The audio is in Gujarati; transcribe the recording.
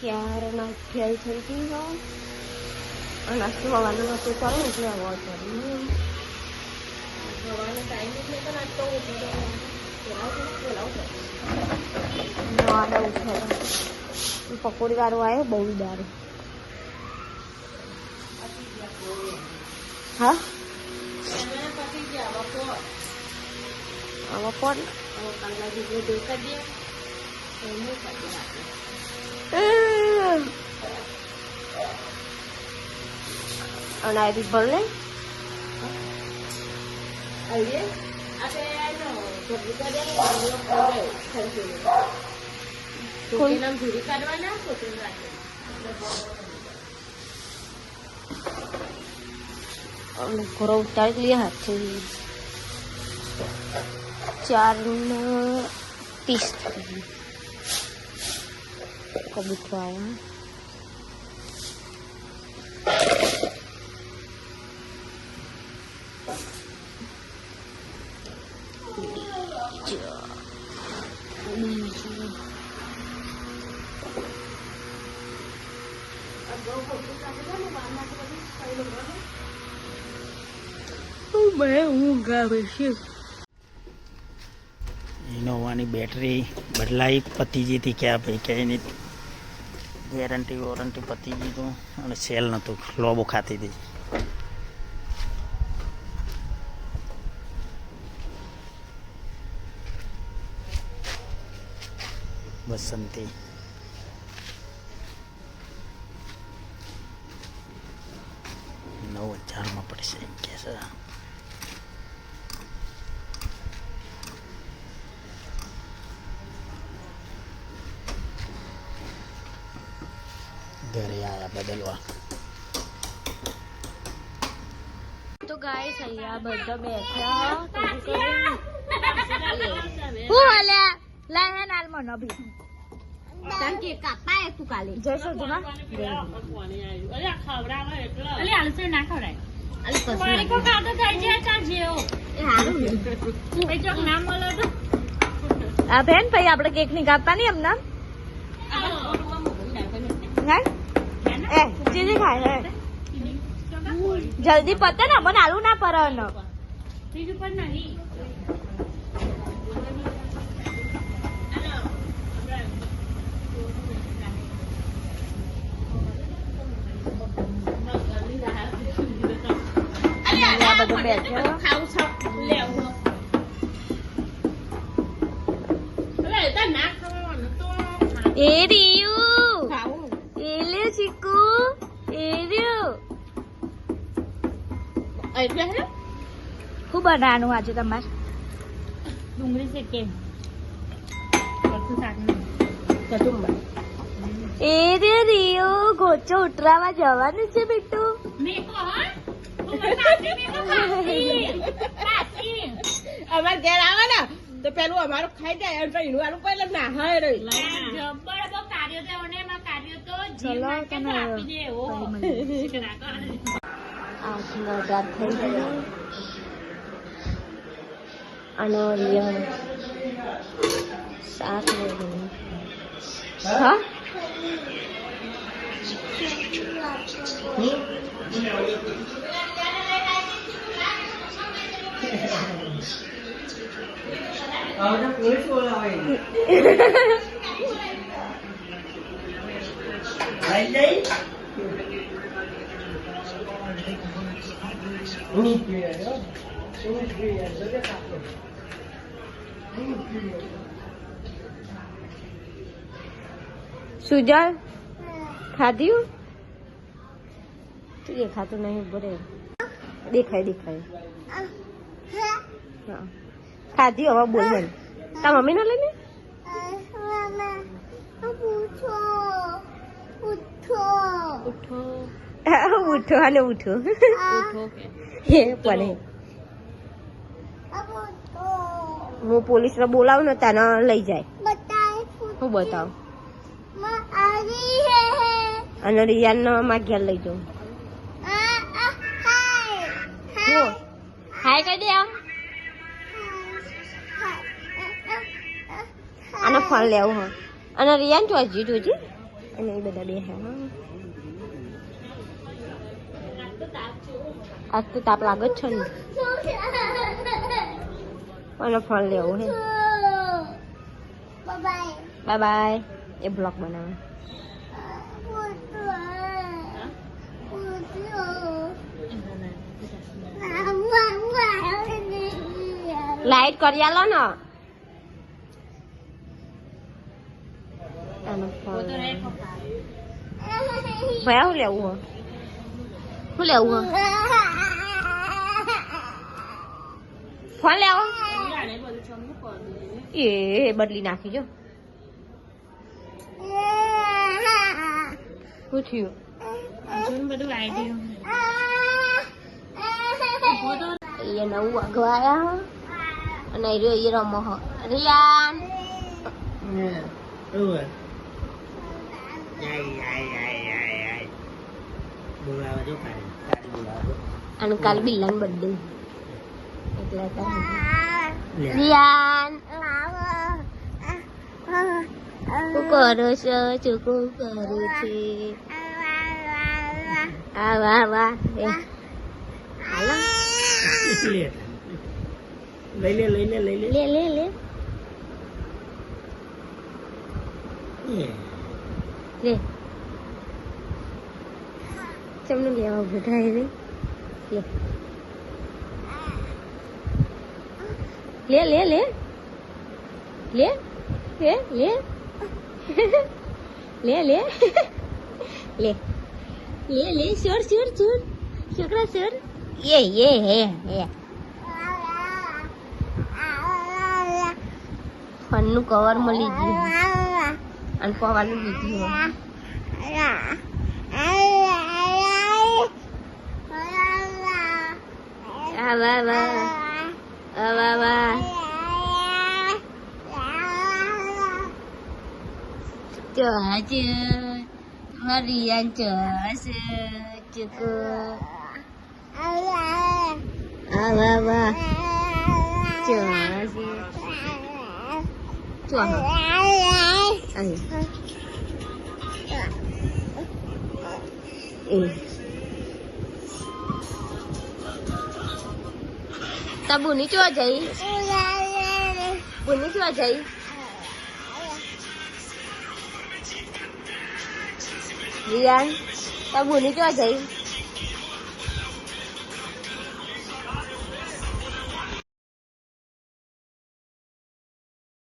4:28 થઈ ગયો અને સવારનો નતો કરો એટલે અવાજ કરી સવારનો ટાઈમ એટલે તો નાસ્તો ઉઠી પકોડી વાળો આવ્યો બહુ દારૂ હા આવા કોણ અને આ બી ભલે ઘરો ઉતારી લઈએ હાથથી 4:30 કબૂતરો આવ્યા ઊંઘ આવે છે. ઇનોવાની બેટરી બદલાઈ પતીજીથી ક્યાં ભાઈ ક્યાંય નહીં ગેરંટી વોરંટી પતીજી તો અને સેલ નહોતું લોબો ખાતી હતી. બસંતી 9,000 પડશે એમ કે છે. ઘરે આયા બદલવા તો ગાઈસ અહીંયા બધા બેઠા હું અલ્યા લાયા નાલ મન અભી તંકે કાપાય તું કાલે જયસો જમા અલ્યા ખવડાવે એટલે અલ્યા આલસે ના ખવડાય અલી પાણી કો કાદો થઈ જાય ચા જેઓ એ હારું એ જો નામ મળો તો આ બેન ભાઈ આપણે કેક ની કાપવાની એમ નામ એ જીજી ખાય હે જલ્દી પતે ને મને આલુ ના પર ન બીજું પણ નહીં બધું બેઠો ખાવું છો લેવું અલે એ ના ખાવાનું તો એ રીયુ ખાવું એ લે ચીકુ એ રીયુ એટલે હે હું બનાવવાનું આજે તમારે ડુંગળી છે કેમ કશું શાક નહીં કચુંબર એ રે રીયુ ગોચો ઉતરાવા જવાનું છે બેટુ મેકો હા અમાર ઘેર આવે ને તો પેલું અમારું ખાઈ જાય અને પછી વાળું પહેલા ના હાય રહી જબર તો કાર્યો દે ઓને માં કાર્યો તો જીવ માટે તો આપી દે ઓ આજનો રાત થઈ ગયો અને રિયા સાત હા ahora puedes volar ahí. Ahí ahí. Sujal ખાધ્યું તું દેખાતું નહીં બરે દેખાય દેખાય હા ખાધી હવે બોલ મને તા મમ્મી ના લઈને ઉઠો અને ઉઠો હે પડે હું પોલીસ ને બોલાવું ને તને લઈ જાય હું બતાવ અને રિયાન ને માં ઘેર લઈ જાઉં હાય કઈ દે આને ફોન લેવું હોય અને રિયાન તો હજી જોજી અને એ બધા બે હા આજ તો તાપ લાગે જ છે ને અને ફળ લેવું હે બાય બાય એ બ્લોગ બનાવે લાઈટ કરી આલો ને ભયા શું લેવું હો શું લેવું હો ફોન લેવો એ બદલી નાખી જો શું થયું બધું આઈડિયો એ નવું વાગવાયા અને એ રમો હો રિયાન અને કાલ બિલ્લાન બર્થડે એટલે રિયાન શું કરો છો ચૂકું કરું છે આ વાહ વાહ હાલો લઈ લે લઈ લે લઈ લે લે લે લે લે ચમનું લેવા ઉભો થાય રે લે લે લે લે લે લે લે લે લે લે લે સોર સોર સોર છોકરા સોર ये હે ફોનનું કવર મળી ગયું અને પવાનું લીધું આ વાહ વાહ આ વાહ વાહ ચો મરિયાન ચોસ ચુકો આ વાહ વાહ ચોસ ચો તા બુની ચો જઈ બુની ચો જઈ રિયાન તા બુની ચો જઈ